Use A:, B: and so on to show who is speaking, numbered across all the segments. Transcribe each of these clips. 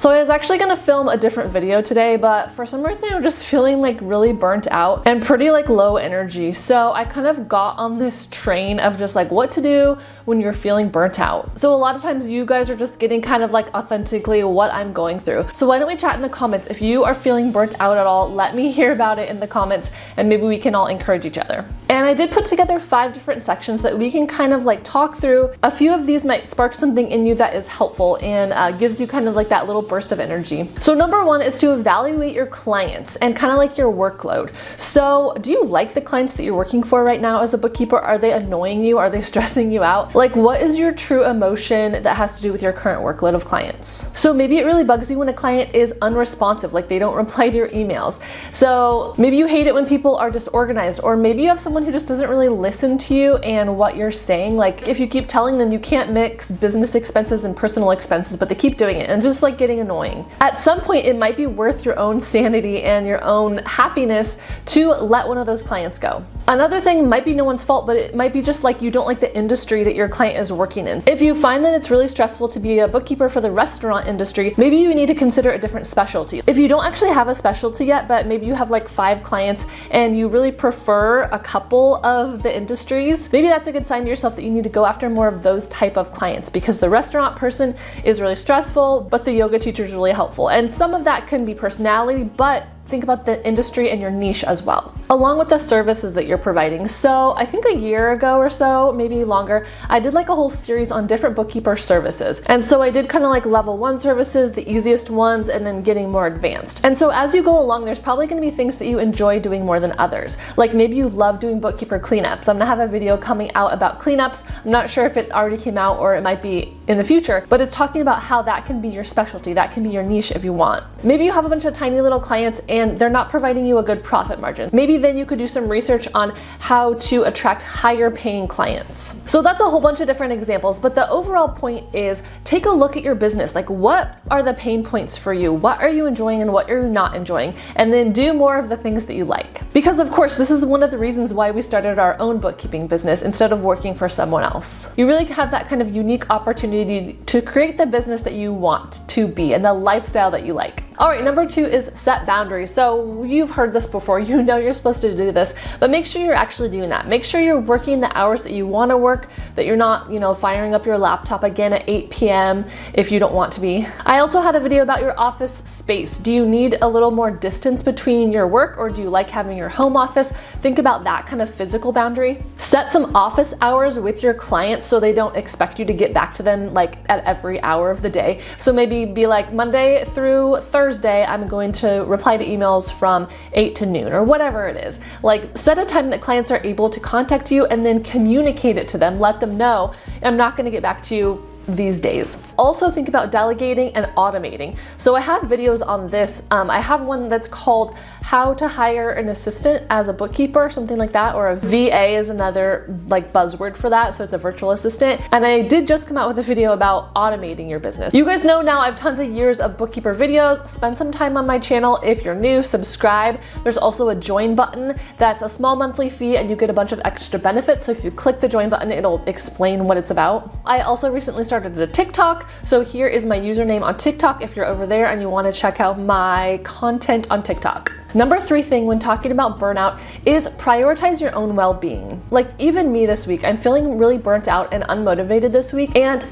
A: So I was actually gonna film a different video today, but for some reason I'm just feeling like really burnt out and pretty like low energy. So I kind of got on this train of just like what to do when you're feeling burnt out. So a lot of times you guys are just getting kind of like authentically what I'm going through. So why don't we chat in the comments? If you are feeling burnt out at all, let me hear about it in the comments and maybe we can all encourage each other. And I did put together 5 different sections that we can kind of like talk through. A few of these might spark something in you that is helpful and gives you kind of like that little burst of energy. So number 1 is to evaluate your clients and kind of like your workload. So do you like the clients that you're working for right now as a bookkeeper? Are they annoying you? Are they stressing you out? Like, what is your true emotion that has to do with your current workload of clients? So maybe it really bugs you when a client is unresponsive, like they don't reply to your emails. So maybe you hate it when people are disorganized, or maybe you have someone who just doesn't really listen to you and what you're saying. Like if you keep telling them you can't mix business expenses and personal expenses, but they keep doing it and just like getting annoying. At some point, it might be worth your own sanity and your own happiness to let one of those clients go. Another thing might be no one's fault, but it might be just like you don't like the industry that your client is working in. If you find that it's really stressful to be a bookkeeper for the restaurant industry, maybe you need to consider a different specialty. If you don't actually have a specialty yet, but maybe you have like 5 clients and you really prefer a couple of the industries, maybe that's a good sign to yourself that you need to go after more of those type of clients, because the restaurant person is really stressful, but the yoga teacher is really helpful. And some of that can be personality, but think about the industry and your niche as well, along with the services that you're providing. So I think a year ago or so, maybe longer, I did like a whole series on different bookkeeper services. And so I did kind of like level 1 services, the easiest ones, and then getting more advanced. And so as you go along, there's probably gonna be things that you enjoy doing more than others. Like maybe you love doing bookkeeper cleanups. I'm gonna have a video coming out about cleanups. I'm not sure if it already came out or it might be in the future, but it's talking about how that can be your specialty. That can be your niche if you want. Maybe you have a bunch of tiny little clients and they're not providing you a good profit margin. Maybe then you could do some research on how to attract higher paying clients. So that's a whole bunch of different examples, but the overall point is take a look at your business. Like, what are the pain points for you? What are you enjoying and what are you not enjoying? And then do more of the things that you like. Because of course, this is one of the reasons why we started our own bookkeeping business instead of working for someone else. You really have that kind of unique opportunity to create the business that you want to be and the lifestyle that you like. All right, number 2 is set boundaries. So you've heard this before, you know you're supposed to do this, but make sure you're actually doing that. Make sure you're working the hours that you want to work, that you're not, firing up your laptop again at 8 p.m. if you don't want to be. I also had a video about your office space. Do you need a little more distance between your work, or do you like having your home office? Think about that kind of physical boundary. Set some office hours with your clients so they don't expect you to get back to them like at every hour of the day. So maybe be like Monday through Thursday, I'm going to reply to emails from 8 to noon or whatever it is. Like set a time that clients are able to contact you and then communicate it to them. Let them know, I'm not going to get back to you these days. Also think about delegating and automating. So I have videos on this. I have one that's called how to hire an assistant as a bookkeeper, something like that, or a VA is another like buzzword for that. So it's a virtual assistant. And I did just come out with a video about automating your business. You guys know now I have tons of years of bookkeeper videos. Spend some time on my channel. If you're new, subscribe. There's also a join button. That's a small monthly fee and you get a bunch of extra benefits. So if you click the join button, it'll explain what it's about. I also recently started a TikTok. So here is my username on TikTok if you're over there and you want to check out my content on TikTok. Number 3 thing when talking about burnout is prioritize your own well-being. Like even me this week, I'm feeling really burnt out and unmotivated this week, and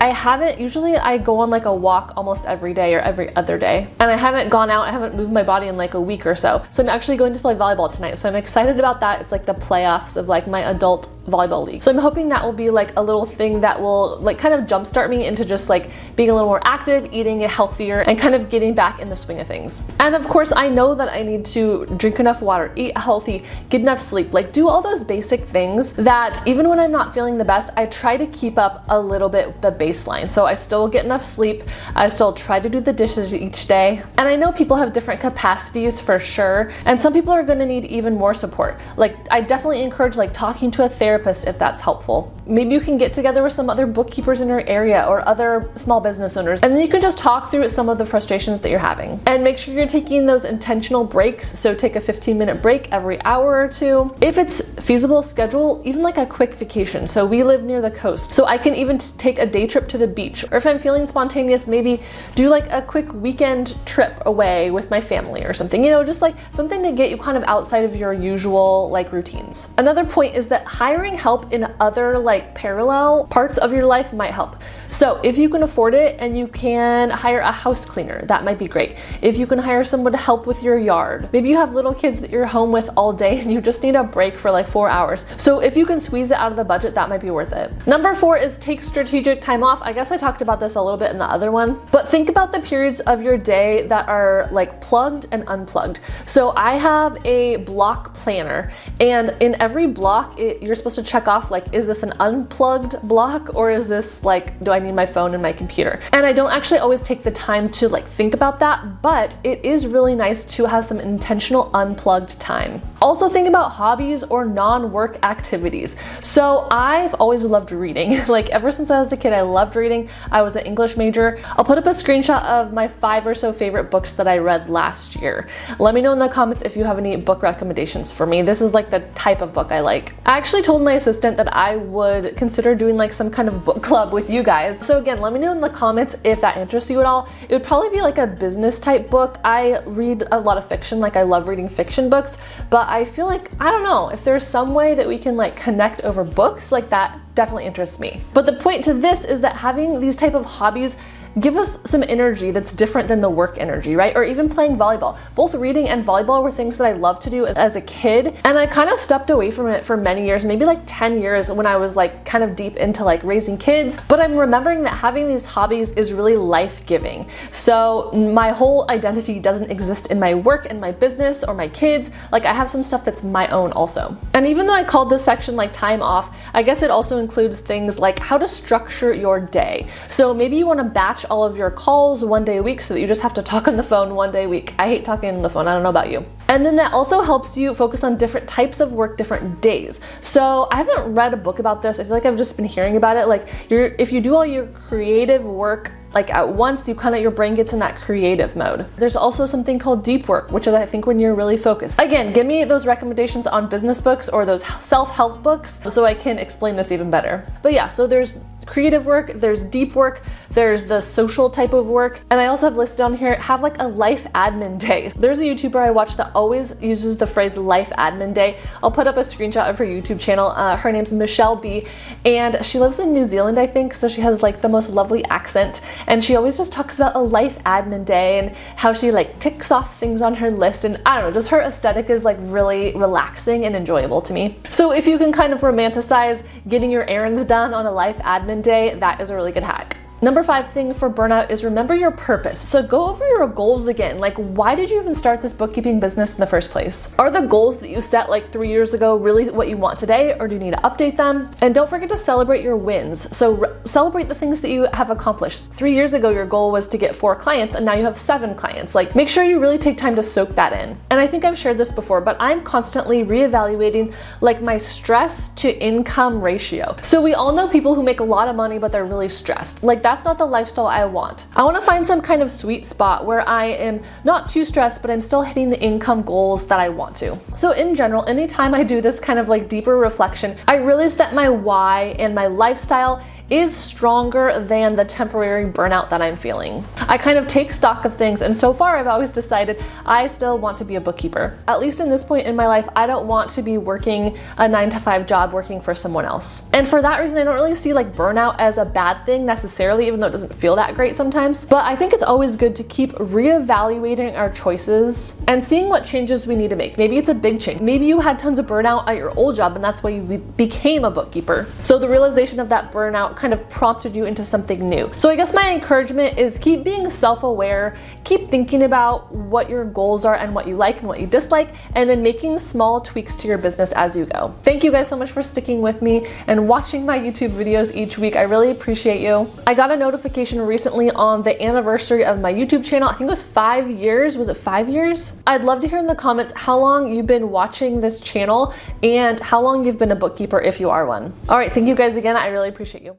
A: usually I go on like a walk almost every day or every other day, and I haven't gone out, I haven't moved my body in like a week or so. So I'm actually going to play volleyball tonight. So I'm excited about that. It's like the playoffs of like my adult volleyball league. So I'm hoping that will be like a little thing that will like kind of jumpstart me into just like being a little more active, eating healthier, and kind of getting back in the swing of things. And of course, I know that I need to drink enough water, eat healthy, get enough sleep, like do all those basic things that even when I'm not feeling the best, I try to keep up a little bit the baseline. So I still get enough sleep. I still try to do the dishes each day. And I know people have different capacities for sure. And some people are going to need even more support. Like I definitely encourage like talking to a therapist if that's helpful. maybe you can get together with some other bookkeepers in your area or other small business owners, and then you can just talk through some of the frustrations that you're having. And make sure you're taking those intentional breaks. So take a 15-minute break every hour or two. If it's feasible, schedule even like a quick vacation. So we live near the coast, so I can even take a day trip to the beach. Or if I'm feeling spontaneous, maybe do like a quick weekend trip away with my family or something, you know, just like something to get you kind of outside of your usual like routines. Another point is that hiring help in other like parallel parts of your life might help. So if you can afford it and you can hire a house cleaner, that might be great. If you can hire someone to help with your yard, maybe you have little kids that you're home with all day and you just need a break for like 4 hours. So if you can squeeze it out of the budget, that might be worth it. Number 4 is take strategic time off. I guess I talked about this a little bit in the other one, but think about the periods of your day that are like plugged and unplugged. So I have a block planner, and in every block, you're supposed to check off like, is this an unplugged block or is this like, do I need my phone and my computer? And I don't actually always take the time to like think about that, but it is really nice to have some intentional unplugged time. Also think about hobbies or non-work activities. So I've always loved reading. Like ever since I was a kid, I loved reading. I was an English major. I'll put up a screenshot of my 5 or so favorite books that I read last year. Let me know in the comments if you have any book recommendations for me. This is like the type of book I like. I actually told my assistant that I would consider doing like some kind of book club with you guys. So again, let me know in the comments if that interests you at all. It would probably be like a business type book. I read a lot of fiction, like I love reading fiction books, but I feel like, I don't know, if there's some way that we can like connect over books, like that definitely interests me. But the point to this is that having these type of hobbies give us some energy that's different than the work energy, right? Or even playing volleyball. Both reading and volleyball were things that I loved to do as a kid, and I kind of stepped away from it for many years, maybe like 10 years when I was like kind of deep into like raising kids. But I'm remembering that having these hobbies is really life-giving. So my whole identity doesn't exist in my work and my business or my kids. Like I have some stuff that's my own also. And even though I called this section like time off, I guess it also includes things like how to structure your day. So maybe you want to batch all of your calls one day a week so that you just have to talk on the phone one day a week. I hate talking on the phone, I don't know about you. And then that also helps you focus on different types of work, different days. So I haven't read a book about this. I feel like I've just been hearing about it. Like if you do all your creative work like at once, your brain gets in that creative mode. There's also something called deep work, which is I think when you're really focused. Again, give me those recommendations on business books or those self-help books so I can explain this even better. But yeah, so there's creative work, there's deep work, there's the social type of work, and I also have listed on here, have like a life admin day. There's a YouTuber I watch that always uses the phrase life admin day. I'll put up a screenshot of her YouTube channel. Her name's Michelle B, and she lives in New Zealand, I think, so she has like the most lovely accent, and she always just talks about a life admin day and how she like ticks off things on her list, and I don't know, just her aesthetic is like really relaxing and enjoyable to me. So if you can kind of romanticize getting your errands done on a life admin day, that is a really good hack. Number 5 thing for burnout is remember your purpose. So go over your goals again. Like, why did you even start this bookkeeping business in the first place? Are the goals that you set like 3 years ago really what you want today, or do you need to update them? And don't forget to celebrate your wins. So celebrate the things that you have accomplished. 3 years ago, your goal was to get 4 clients, and now you have 7 clients. Like, make sure you really take time to soak that in. And I think I've shared this before, but I'm constantly reevaluating like my stress to income ratio. So we all know people who make a lot of money, but they're really stressed. Like, that's not the lifestyle I want. I want to find some kind of sweet spot where I am not too stressed, but I'm still hitting the income goals that I want to. So in general, anytime I do this kind of like deeper reflection, I realize that my why and my lifestyle is stronger than the temporary burnout that I'm feeling. I kind of take stock of things, and so far I've always decided I still want to be a bookkeeper. At least in this point in my life, I don't want to be working a 9-to-5 job working for someone else. And for that reason, I don't really see like burnout as a bad thing necessarily, even though it doesn't feel that great sometimes. But I think it's always good to keep reevaluating our choices and seeing what changes we need to make. Maybe it's a big change. Maybe you had tons of burnout at your old job and that's why you became a bookkeeper. So the realization of that burnout kind of prompted you into something new. So I guess my encouragement is keep being self-aware, keep thinking about what your goals are and what you like and what you dislike, and then making small tweaks to your business as you go. Thank you guys so much for sticking with me and watching my YouTube videos each week. I really appreciate you. I got got a notification recently on the anniversary of my YouTube channel. I think it was 5 years. Was it 5 years? I'd love to hear in the comments how long you've been watching this channel and how long you've been a bookkeeper if you are one. All right, thank you guys again. I really appreciate you.